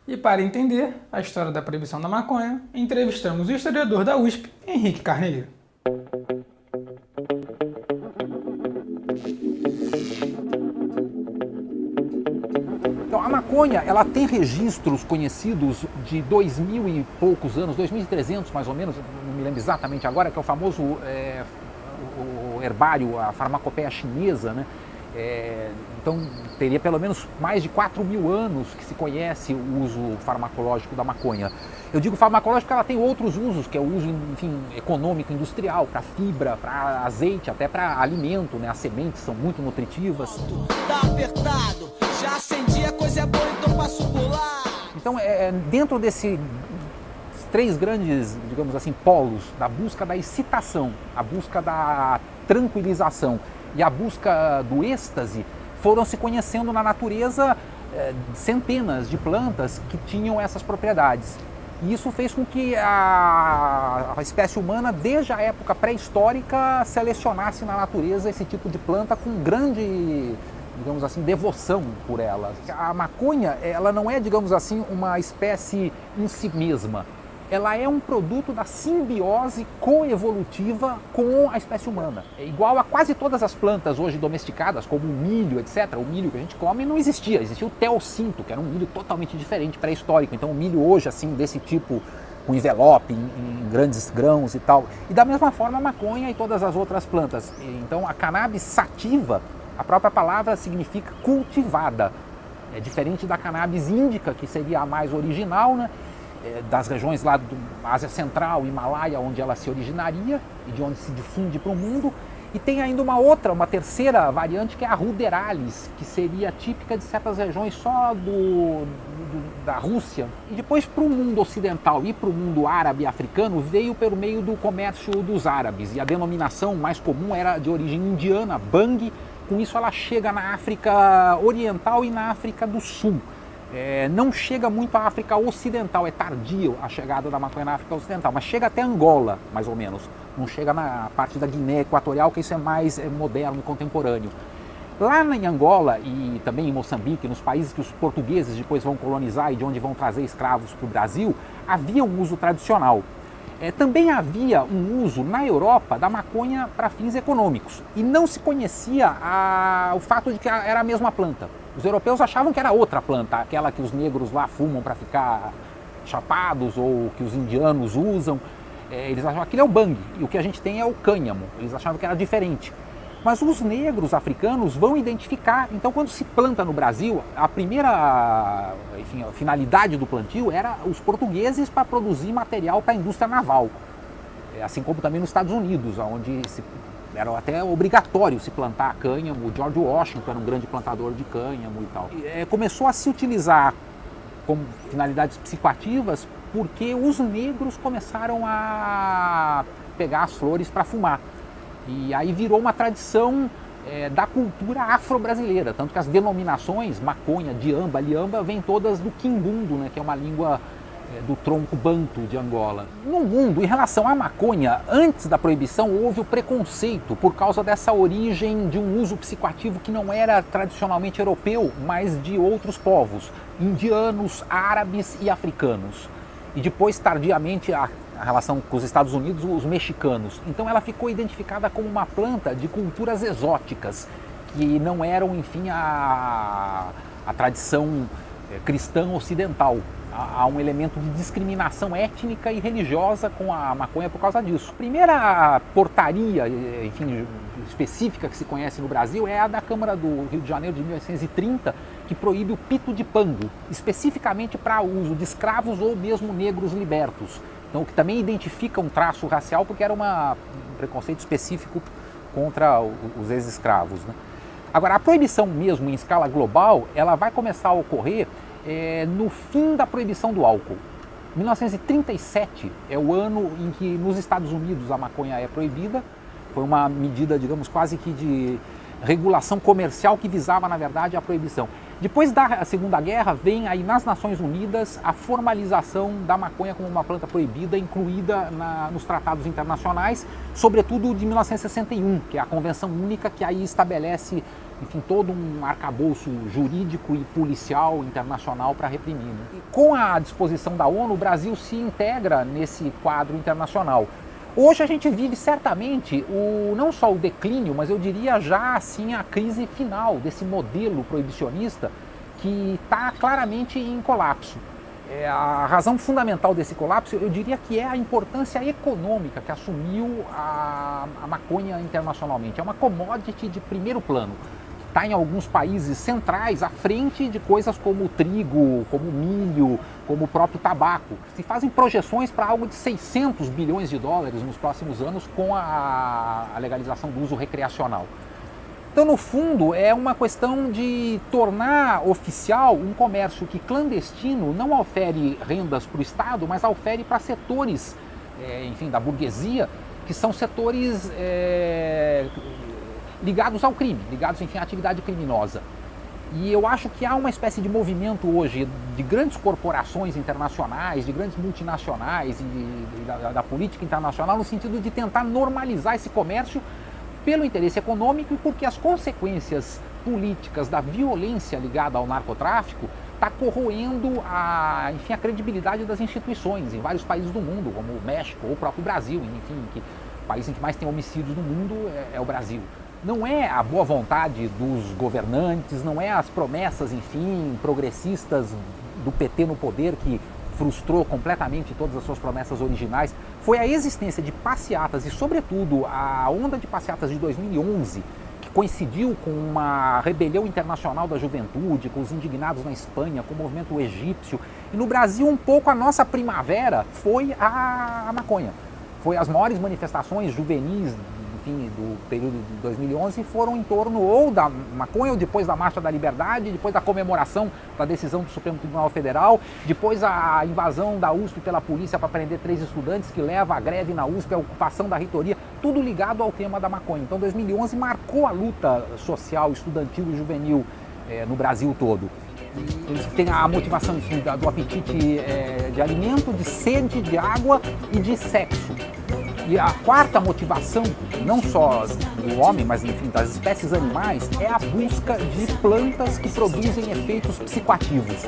E para entender a história da proibição da maconha, entrevistamos o historiador da USP, Henrique Carneiro. Então, a maconha, ela tem registros conhecidos de 2000 e poucos anos, 2300 mais ou menos, não me lembro exatamente agora, que é o famoso o herbário, a farmacopeia chinesa, né? Então, teria pelo menos mais de 4.000 anos que se conhece o uso farmacológico da maconha. Eu digo farmacológico porque ela tem outros usos, que é o uso, enfim, econômico, industrial, para fibra, para azeite, até para alimento, né? As sementes são muito nutritivas. Tá apertado, já acendi, a coisa é boa, então passo por lá. Então, dentro desses três grandes, digamos assim, polos, da busca da excitação, a busca da tranquilização e a busca do êxtase, foram se conhecendo na natureza centenas de plantas que tinham essas propriedades. E isso fez com que a espécie humana, desde a época pré-histórica, selecionasse na natureza esse tipo de planta com grande, digamos assim, devoção por elas. A maconha, ela não é, digamos assim, uma espécie em si mesma. Ela é um produto da simbiose coevolutiva com a espécie humana. É igual a quase todas as plantas hoje domesticadas, como o milho, etc. O milho que a gente come não existia. Existia o teossinto, que era um milho totalmente diferente, pré-histórico. Então o milho hoje, assim, desse tipo, com envelope, em grandes grãos e tal. E da mesma forma a maconha e todas as outras plantas. Então a cannabis sativa, a própria palavra significa cultivada. É diferente da cannabis índica, que seria a mais original, né? Das regiões lá da Ásia Central, Himalaia, onde ela se originaria e de onde se difunde para o mundo. E tem ainda uma terceira variante, que é a ruderalis, que seria típica de certas regiões só da Rússia. E depois, para o mundo ocidental e para o mundo árabe e africano, veio pelo meio do comércio dos árabes. E a denominação mais comum era de origem indiana, bang. Com isso ela chega na África Oriental e na África do Sul. Não chega muito à África Ocidental, é tardio a chegada da maconha na África Ocidental, mas chega até Angola, mais ou menos. Não chega na parte da Guiné Equatorial, que isso é mais moderno e contemporâneo. Lá em Angola e também em Moçambique, nos países que os portugueses depois vão colonizar e de onde vão trazer escravos para o Brasil, havia um uso tradicional. Também havia um uso na Europa da maconha para fins econômicos e não se conhecia o fato de que era a mesma planta. Os europeus achavam que era outra planta, aquela que os negros lá fumam para ficar chapados ou que os indianos usam. Eles achavam que aquilo é o bang e o que a gente tem é o cânhamo. Eles achavam que era diferente. Mas os negros africanos vão identificar. Então, quando se planta no Brasil, a primeira a finalidade do plantio era os portugueses para produzir material para a indústria naval. Assim como também nos Estados Unidos, onde era até obrigatório se plantar cânhamo. O George Washington era um grande plantador de cânhamo e tal. Começou a se utilizar como finalidades psicoativas porque os negros começaram a pegar as flores para fumar. E aí virou uma tradição da cultura afro-brasileira, tanto que as denominações, maconha, diamba, liamba, vêm todas do quimbundo, né, que é uma língua do tronco banto de Angola. No mundo, em relação à maconha, antes da proibição houve o preconceito por causa dessa origem de um uso psicoativo que não era tradicionalmente europeu, mas de outros povos, indianos, árabes e africanos. E depois, tardiamente, a relação com os Estados Unidos, os mexicanos. Então ela ficou identificada como uma planta de culturas exóticas, que não eram, enfim, a tradição cristã ocidental. Há um elemento de discriminação étnica e religiosa com a maconha por causa disso. A primeira portaria, enfim, específica que se conhece no Brasil é a da Câmara do Rio de Janeiro de 1830, que proíbe o pito de pango, especificamente para uso de escravos ou mesmo negros libertos. Então, o que também identifica um traço racial, porque era um preconceito específico contra os ex-escravos, né? Agora, a proibição mesmo em escala global, ela vai começar a ocorrer no fim da proibição do álcool. 1937 é o ano em que nos Estados Unidos a maconha é proibida. Foi uma medida, digamos, quase que de regulação comercial que visava, na verdade, a proibição. Depois da Segunda Guerra, vem aí nas Nações Unidas a formalização da maconha como uma planta proibida, incluída nos tratados internacionais, sobretudo de 1961, que é a Convenção Única, que aí estabelece enfim, todo um arcabouço jurídico e policial internacional para reprimir. Né? E com a disposição da ONU, o Brasil se integra nesse quadro internacional. Hoje a gente vive certamente não só o declínio, mas eu diria já assim a crise final desse modelo proibicionista que está claramente em colapso. A razão fundamental desse colapso, eu diria que é a importância econômica que assumiu a maconha internacionalmente. É uma commodity de primeiro plano. Está em alguns países centrais à frente de coisas como o trigo, como o milho, como o próprio tabaco. Se fazem projeções para algo de 600 bilhões de dólares nos próximos anos com a legalização do uso recreacional. Então, no fundo, é uma questão de tornar oficial um comércio que clandestino não ofere rendas para o Estado, mas ofere para setores, enfim, da burguesia, que são setores ligados ao crime, ligados, enfim, à atividade criminosa. E eu acho que há uma espécie de movimento hoje de grandes corporações internacionais, de grandes multinacionais e da política internacional no sentido de tentar normalizar esse comércio pelo interesse econômico e porque as consequências políticas da violência ligada ao narcotráfico está corroendo a credibilidade das instituições em vários países do mundo, como o México ou o próprio Brasil, enfim, que o país em que mais tem homicídios no mundo é o Brasil. Não é a boa vontade dos governantes, não é as promessas, enfim, progressistas do PT no poder que frustrou completamente todas as suas promessas originais, foi a existência de passeatas e, sobretudo, a onda de passeatas de 2011, que coincidiu com uma rebelião internacional da juventude, com os indignados na Espanha, com o movimento egípcio. E no Brasil, um pouco a nossa primavera foi a maconha. Foi as maiores manifestações juvenis, enfim, do período de 2011 foram em torno ou da maconha, ou depois da Marcha da Liberdade, depois da comemoração da decisão do Supremo Tribunal Federal, depois a invasão da USP pela polícia para prender 3 estudantes que leva a greve na USP, a ocupação da reitoria, tudo ligado ao tema da maconha. Então 2011 marcou a luta social, estudantil e juvenil no Brasil todo. Eles têm a motivação, enfim, do apetite de alimento, de sede, de água e de sexo. E a quarta motivação, não só do homem, mas enfim, das espécies animais, é a busca de plantas que produzem efeitos psicoativos.